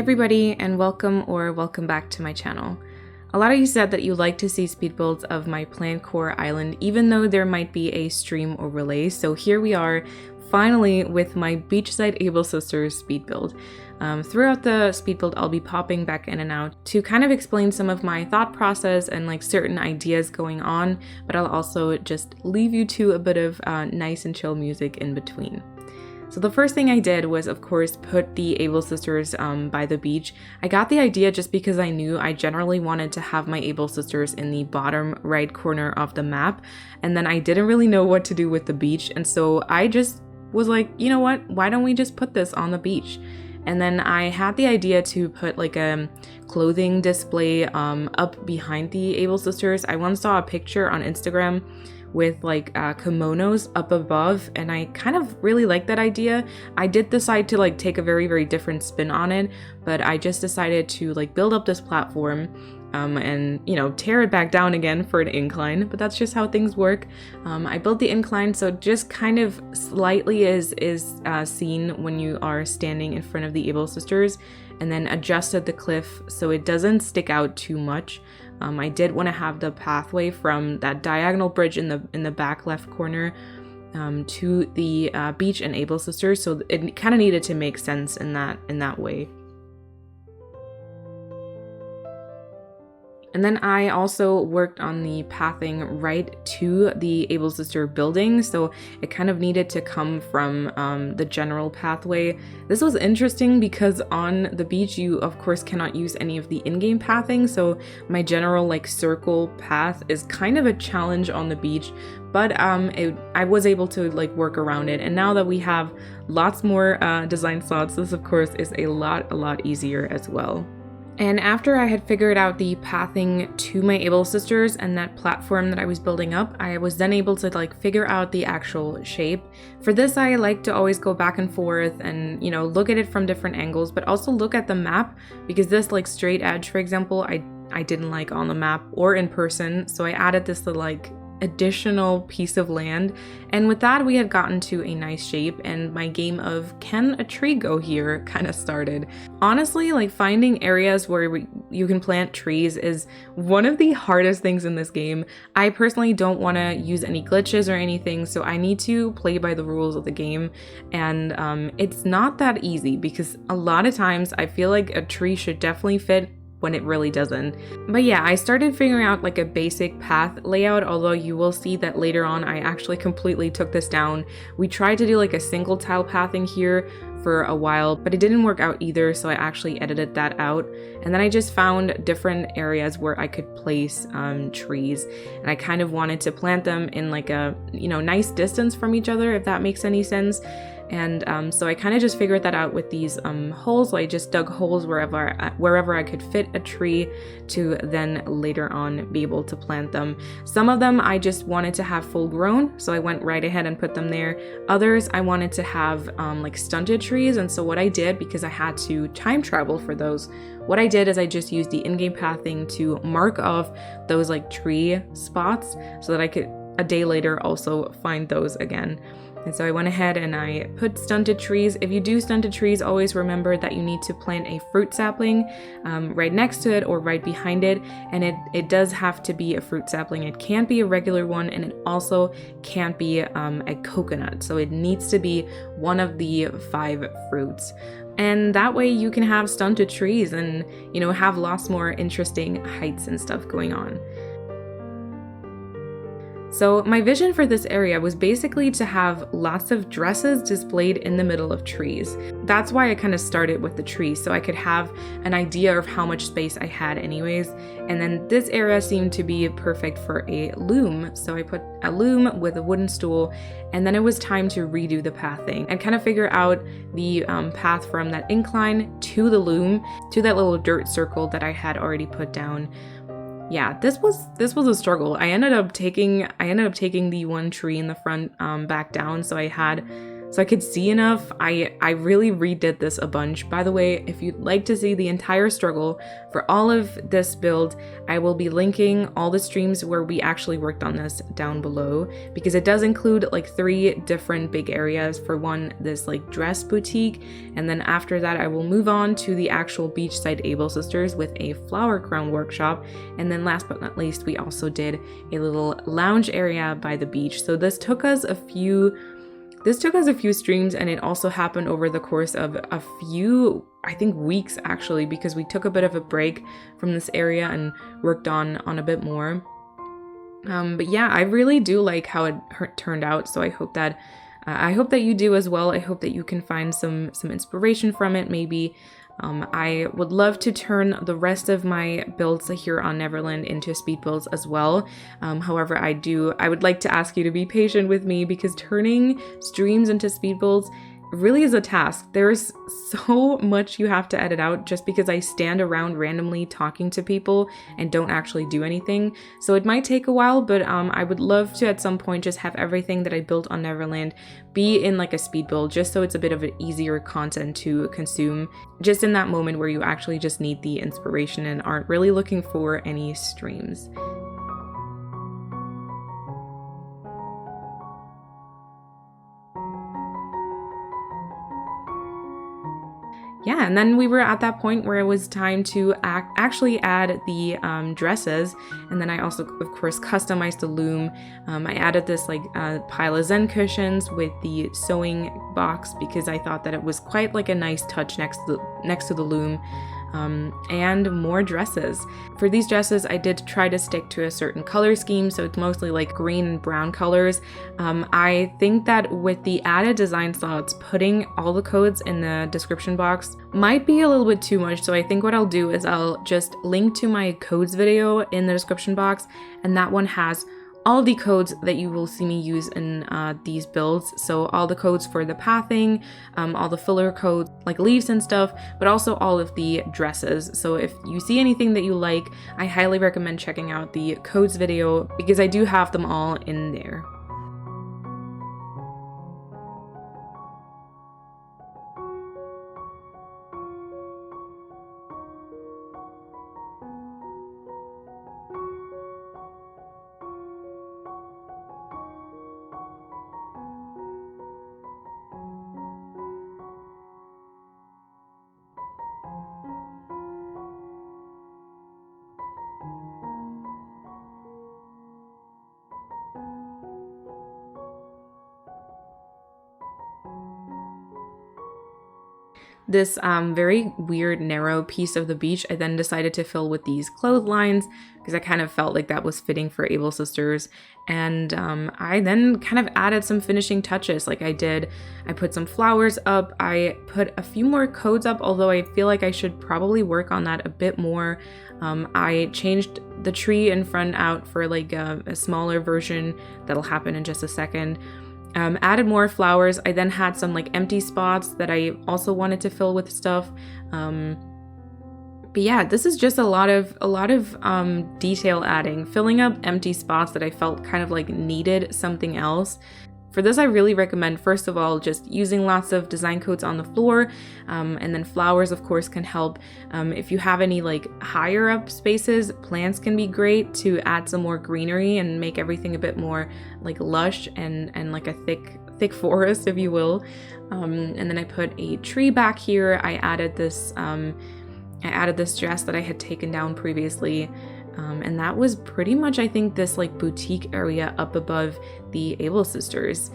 everybody, and welcome back to my channel. A lot of you said that you like to see speed builds of my plantcore island even though there might be a stream overlay, so here we are finally with my Beachside Able Sisters speed build. Throughout the speed build I'll be popping back in and out to kind of explain some of my thought process and like certain ideas going on, but I'll also just leave you to a bit of nice and chill music in between. So the first thing I did was, of course, put the Able Sisters by the beach. I got the idea just because I knew I generally wanted to have my Able Sisters in the bottom right corner of the map, and then I didn't really know what to do with the beach, and so I just was like, you know what, why don't we just put this on the beach? And then I had the idea to put like a clothing display up behind the Able Sisters. I once saw a picture on Instagram with like kimonos up above, and I kind of really like that idea. I did decide to like take a very different spin on it, but I just decided to like build up this platform and, you know, tear it back down again for an incline, but that's just how things work. I built the incline so just kind of slightly is seen when you are standing in front of the Able Sisters, and then adjusted the cliff so it doesn't stick out too much. I did want to have the pathway from that diagonal bridge in the back left corner to the beach and Able Sisters, so it kind of needed to make sense in that way. And then I also worked on the pathing right to the Able Sister building, so it kind of needed to come from the general pathway. This was interesting because on the beach you of course cannot use any of the in-game pathing, so my general like circle path is kind of a challenge on the beach, but I was able to like work around it, and now that we have lots more design slots, this of course is a lot easier as well. And after I had figured out the pathing to my Able Sisters and that platform that I was building up, I was then able to like figure out the actual shape. For this, I like to always go back and forth and, you know, look at it from different angles, but also look at the map, because this like straight edge, for example, I didn't like on the map or in person, so I added this like additional piece of land, and with that we had gotten to a nice shape, and my game of can a tree go here kind of started. Honestly, like finding areas where you can plant trees is one of the hardest things in this game. I personally don't want to use any glitches or anything, so I need to play by the rules of the game, and it's not that easy because a lot of times I feel like a tree should definitely fit when it really doesn't. But yeah, I started figuring out like a basic path layout, although you will see that later on I actually completely took this down. We tried to do like a single tile pathing here for a while, but it didn't work out either, so I actually edited that out. And then I just found different areas where I could place trees, and I kind of wanted to plant them in like a, you know, nice distance from each other, if that makes any sense. And so I kind of just figured that out with these holes. So I just dug holes wherever I could fit a tree to then later on be able to plant them. Some of them I just wanted to have full grown, so I went right ahead and put them there. Others I wanted to have like stunted trees, and so what I did, because I had to time travel for those, what I did is I just used the in-game pathing to mark off those like tree spots so that I could a day later also find those again. And so I went ahead and I put stunted trees. If you do stunted trees, always remember that you need to plant a fruit sapling right next to it or right behind it. And it does have to be a fruit sapling. It can't be a regular one, and it also can't be a coconut. So it needs to be one of the 5 fruits. And that way you can have stunted trees and, you know, have lots more interesting heights and stuff going on. So my vision for this area was basically to have lots of dresses displayed in the middle of trees. That's why I kind of started with the trees, so I could have an idea of how much space I had anyways. And then this area seemed to be perfect for a loom, so I put a loom with a wooden stool, and then it was time to redo the pathing and kind of figure out the path from that incline to the loom to that little dirt circle that I had already put down. Yeah, this was a struggle. I ended up taking the one tree in the front back down, so I had so I could see enough. I really redid this a bunch. By the way, if you'd like to see the entire struggle for all of this build, I will be linking all the streams where we actually worked on this down below, because it does include like 3 different big areas. For one, this like dress boutique, and then after that I will move on to the actual Beachside Able Sisters with a flower crown workshop, and then last but not least we also did a little lounge area by the beach. So this took us a few streams, and it also happened over the course of a few, I think, weeks actually, because we took a bit of a break from this area and worked on a bit more. But yeah, I really do like how it turned out, so I hope that you do as well. I hope that you can find some inspiration from it maybe. I would love to turn the rest of my builds here on Neverland into speed builds as well. However, I would like to ask you to be patient with me, because turning streams into speed builds really is a task. There's so much you have to edit out just because I stand around randomly talking to people and don't actually do anything. So it might take a while, but I would love to at some point just have everything that I built on Neverland be in like a speed build, just so it's a bit of an easier content to consume, just in that moment where you actually just need the inspiration and aren't really looking for any streams. Yeah, and then we were at that point where it was time to actually add the dresses, and then I also, of course, customized the loom. I added this like pile of Zen cushions with the sewing box, because I thought that it was quite like a nice touch next to the loom. And more dresses. For these dresses, I did try to stick to a certain color scheme, so it's mostly like green and brown colors. I think that with the added design slots, putting all the codes in the description box might be a little bit too much, so I think what I'll do is I'll just link to my codes video in the description box, and that one has all the codes that you will see me use in these builds. So all the codes for the pathing, all the filler codes like leaves and stuff, but also all of the dresses. So if you see anything that you like, I highly recommend checking out the codes video, because I do have them all in there. This very weird narrow piece of the beach I then decided to fill with these clotheslines, because I kind of felt like that was fitting for Able Sisters. And I then kind of added some finishing touches. Like I put some flowers up, I put a few more codes up, although I feel like I should probably work on that a bit more. I changed the tree in front out for like a smaller version that'll happen in just a second. Added more flowers. I then had some like empty spots that I also wanted to fill with stuff. But yeah, this is just a lot of detail adding, filling up empty spots that I felt kind of like needed something else. For this, I really recommend, first of all, just using lots of design codes on the floor, and then flowers, of course, can help. If you have any like higher up spaces, plants can be great to add some more greenery and make everything a bit more like lush and like a thick forest, if you will. And then I put a tree back here. I added this dress that I had taken down previously. And that was pretty much, I think, this like boutique area up above the Able Sisters.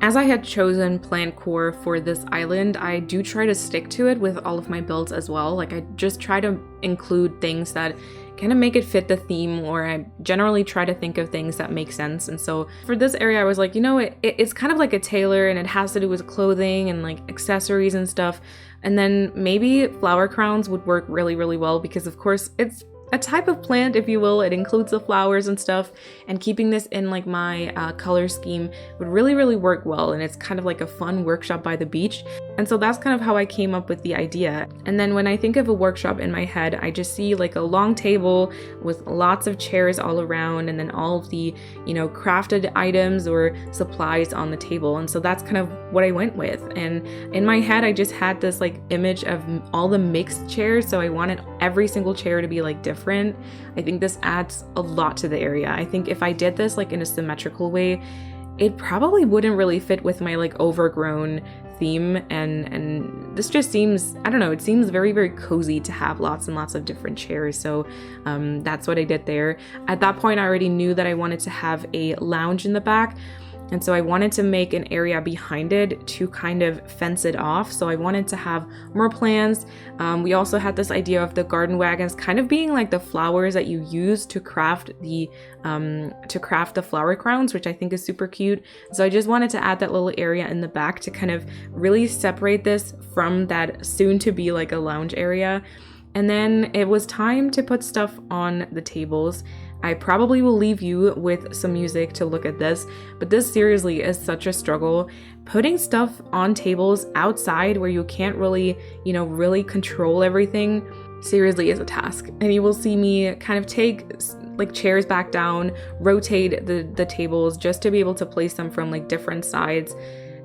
As I had chosen plantcore for this island, I do try to stick to it with all of my builds as well. Like I just try to include things that kind of make it fit the theme, or I generally try to think of things that make sense. And so for this area, I was like, you know, it's kind of like a tailor, and it has to do with clothing and like accessories and stuff. And then maybe flower crowns would work really, really well, because of course it's a type of plant, if you will. It includes the flowers and stuff, and keeping this in like my color scheme would really, really work well. And it's kind of like a fun workshop by the beach. And so that's kind of how I came up with the idea. And then when I think of a workshop in my head, I just see like a long table with lots of chairs all around, and then all of the, crafted items or supplies on the table. And so that's kind of what I went with. And in my head, I just had this like image of all the mixed chairs. So I wanted every single chair to be like different. I think this adds a lot to the area. I think if I did this like in a symmetrical way, it probably wouldn't really fit with my like overgrown theme, and this just seems, I don't know, it seems very, very cozy to have lots and lots of different chairs. So that's what I did there. At that point, I already knew that I wanted to have a lounge in the back. And so I wanted to make an area behind it to kind of fence it off. So I wanted to have more plants. We also had this idea of the garden wagons kind of being like the flowers that you use to craft the flower crowns, which I think is super cute. So I just wanted to add that little area in the back to kind of really separate this from that soon to be like a lounge area. And then it was time to put stuff on the tables. I probably will leave you with some music to look at this, but this seriously is such a struggle. Putting stuff on tables outside where you can't really, really control everything seriously is a task. And you will see me kind of take like chairs back down, rotate the tables just to be able to place them from like different sides.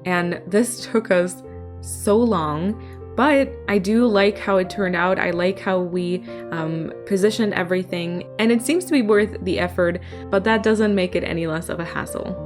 And this took us so long. But I do like how it turned out. I like how we positioned everything, and it seems to be worth the effort, but that doesn't make it any less of a hassle.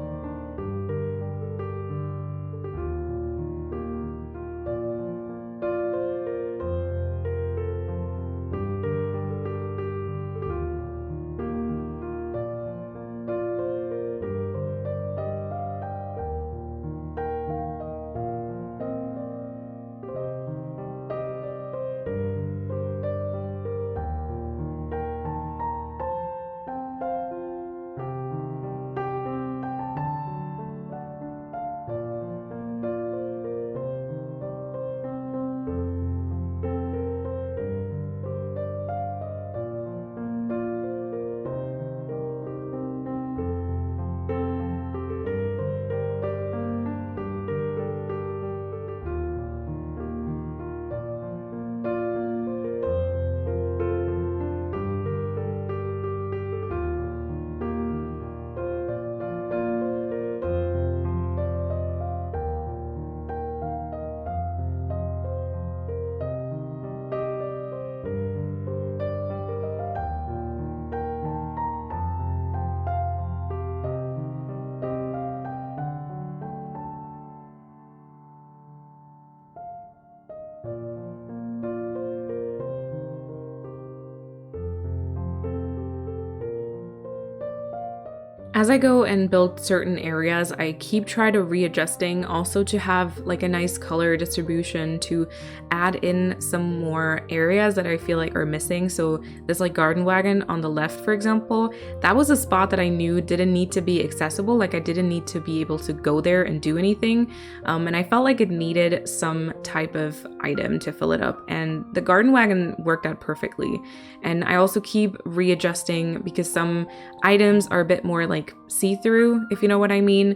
As I go and build certain areas, I keep trying to readjusting also to have like a nice color distribution to add in some more areas that I feel like are missing. So this like garden wagon on the left, for example, that was a spot that I knew didn't need to be accessible. Like I didn't need to be able to go there and do anything. And I felt like it needed some type of item to fill it up. And the garden wagon worked out perfectly. And I also keep readjusting because some items are a bit more like see-through, if you know what I mean.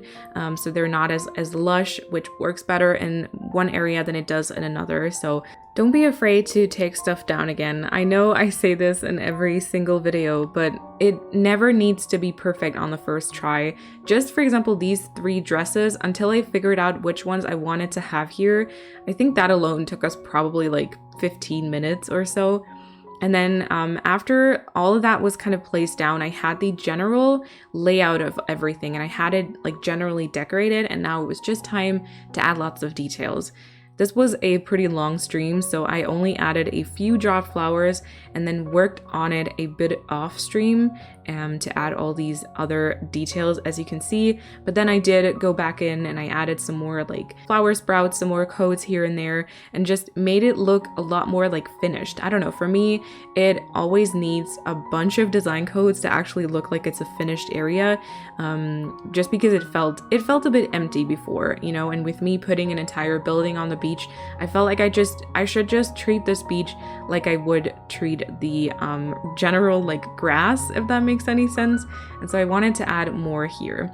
So they're not as lush, which works better in one area than it does in another. So don't be afraid to take stuff down again. I know I say this in every single video, but it never needs to be perfect on the first try. Just for example, these 3 dresses, until I figured out which ones I wanted to have here, I think that alone took us probably like 15 minutes or so. And then after all of that was kind of placed down, I had the general layout of everything and I had it like generally decorated, and now it was just time to add lots of details. This was a pretty long stream, so I only added a few dropped flowers and then worked on it a bit off stream to add all these other details, as you can see. But then I did go back in and I added some more like flower sprouts, some more coats here and there, and just made it look a lot more like finished. I don't know, for me, it always needs a bunch of design coats to actually look like it's a finished area, just because it felt a bit empty before, you know. And with me putting an entire building on the beach, I felt like I should just treat this beach like I would treat the general like grass, if that makes any sense. And so I wanted to add more here.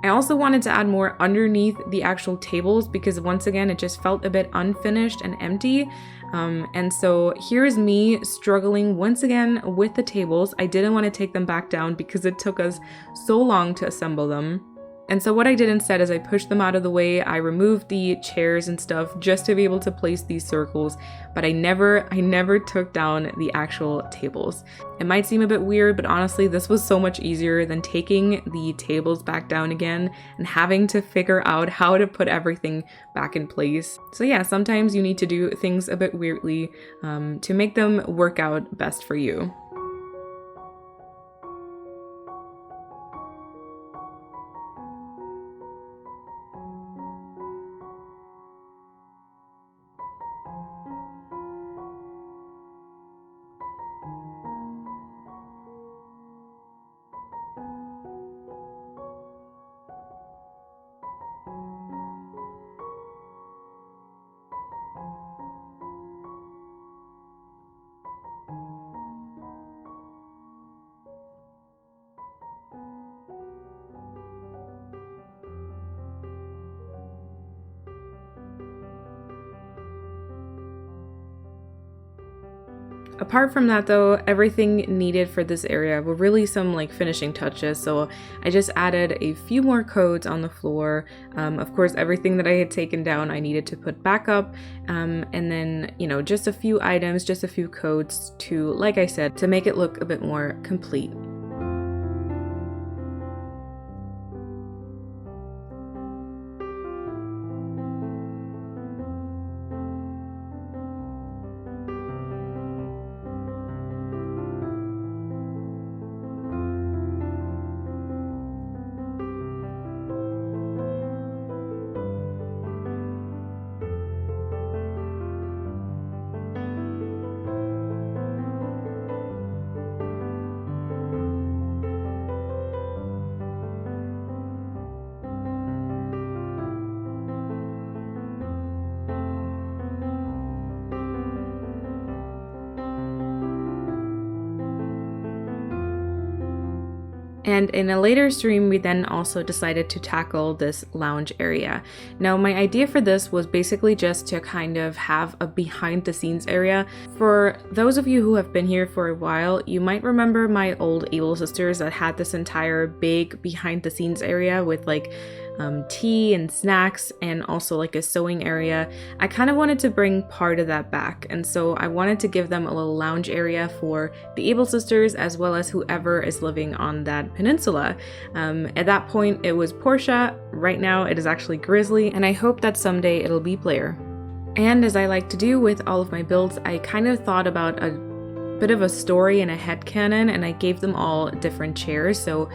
I also wanted to add more underneath the actual tables because once again, it just felt a bit unfinished and empty. And so here's me struggling once again with the tables. I didn't want to take them back down because it took us so long to assemble them. And so what I did instead is I pushed them out of the way. I removed the chairs and stuff just to be able to place these circles, but I never took down the actual tables. It might seem a bit weird, but honestly, this was so much easier than taking the tables back down again and having to figure out how to put everything back in place. So yeah, sometimes you need to do things a bit weirdly to make them work out best for you. Apart from that though, everything needed for this area were really some like finishing touches, so I just added a few more codes on the floor. Of course, everything that I had taken down I needed to put back up, and then, you know, just a few items, just a few codes to, like I said, to make it look a bit more complete. And in a later stream, we then also decided to tackle this lounge area. Now, my idea for this was basically just to kind of have a behind the scenes area. For those of you who have been here for a while, you might remember my old Able Sisters that had this entire big behind the scenes area with like tea and snacks and also like a sewing area. I kind of wanted to bring part of that back, and so I wanted to give them a little lounge area for the Able Sisters as well as whoever is living on that peninsula. At that point it was Portia, right now it is actually Grizzly, and I hope that someday it'll be Blair. And as I like to do with all of my builds, I kind of thought about a bit of a story and a headcanon, and I gave them all different chairs. So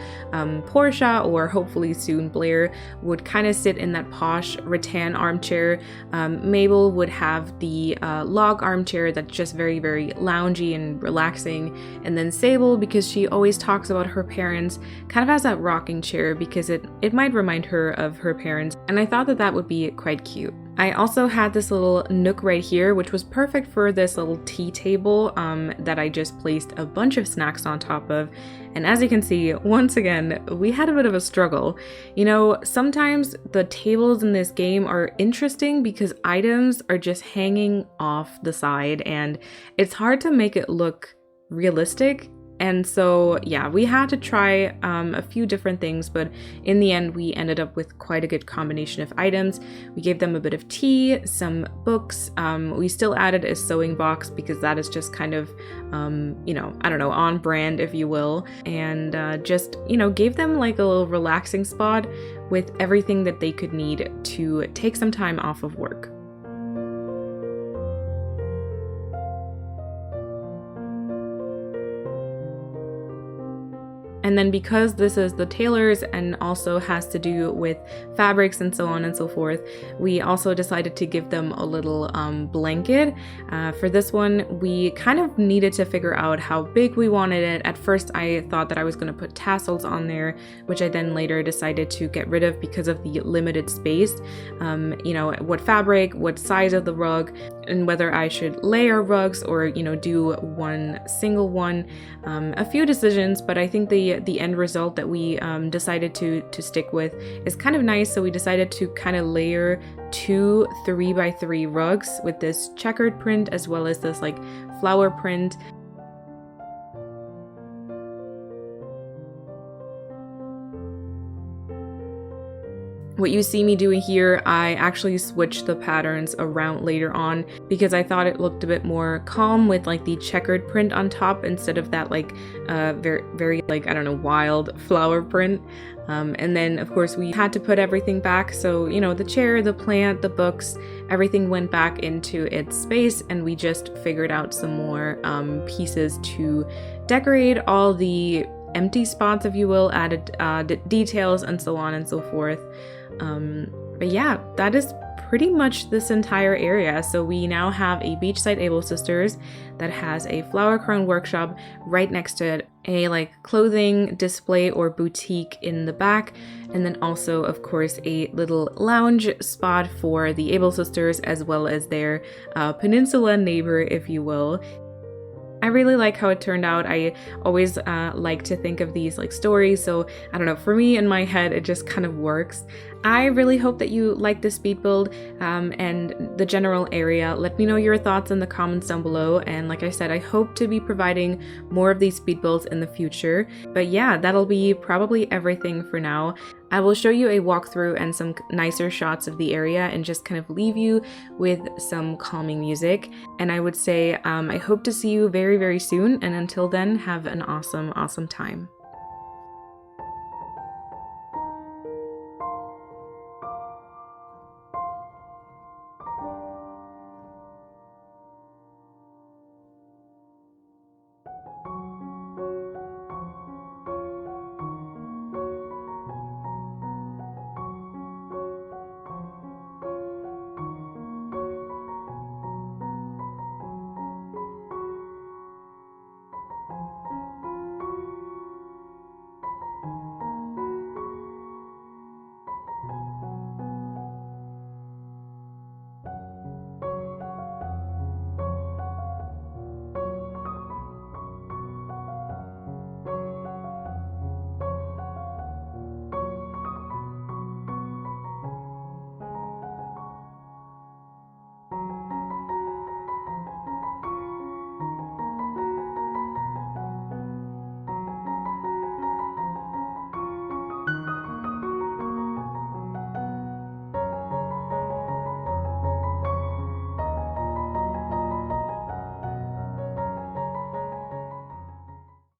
Portia, or hopefully soon Blair, would kind of sit in that posh rattan armchair. Mabel would have the log armchair that's just very, very loungy and relaxing. And then Sable, because she always talks about her parents, kind of has that rocking chair because it might remind her of her parents, and I thought that that would be quite cute. I also had this little nook right here, which was perfect for this little tea table that I just placed a bunch of snacks on top of. And as you can see, once again, we had a bit of a struggle. You know, sometimes the tables in this game are interesting because items are just hanging off the side and it's hard to make it look realistic. And so, yeah, we had to try a few different things, but in the end, we ended up with quite a good combination of items. We gave them a bit of tea, some books. We still added a sewing box because that is just kind of, you know, I don't know, on brand, if you will. And just, you know, gave them like a little relaxing spot with everything that they could need to take some time off of work. And then because this is the tailors and also has to do with fabrics and so on and so forth, we also decided to give them a little blanket. For this one, we kind of needed to figure out how big we wanted it. At first, I thought that I was going to put tassels on there, which I then later decided to get rid of because of the limited space. You know, what fabric, what size of the rug, and whether I should layer rugs or, you know, do one single one. A few decisions, but I think the the end result that we decided to stick with is kind of nice. So we decided to kind of layer 2 3x3 rugs with this checkered print as well as this like flower print. What you see me doing here, I actually switched the patterns around later on because I thought it looked a bit more calm with like the checkered print on top instead of that like very like, I don't know, wild flower print. And then of course we had to put everything back. So, you know, the chair, the plant, the books, everything went back into its space, and we just figured out some more pieces to decorate all the empty spots, if you will, added details and so on and so forth. But yeah, that is pretty much this entire area. So we now have a Beachside Able Sisters that has a flower crown workshop right next to it, a like clothing display or boutique in the back, and then also of course a little lounge spot for the Able Sisters as well as their peninsula neighbor, if you will. I really like how it turned out. I always like to think of these like stories, so I don't know, for me in my head it just kind of works. I really hope that you like this speed build and the general area. Let me know your thoughts in the comments down below, and like I said, I hope to be providing more of these speed builds in the future. But yeah, that'll be probably everything for now. I will show you a walkthrough and some nicer shots of the area and just kind of leave you with some calming music. And I would say I hope to see you very, very soon, and until then, have an awesome, awesome time.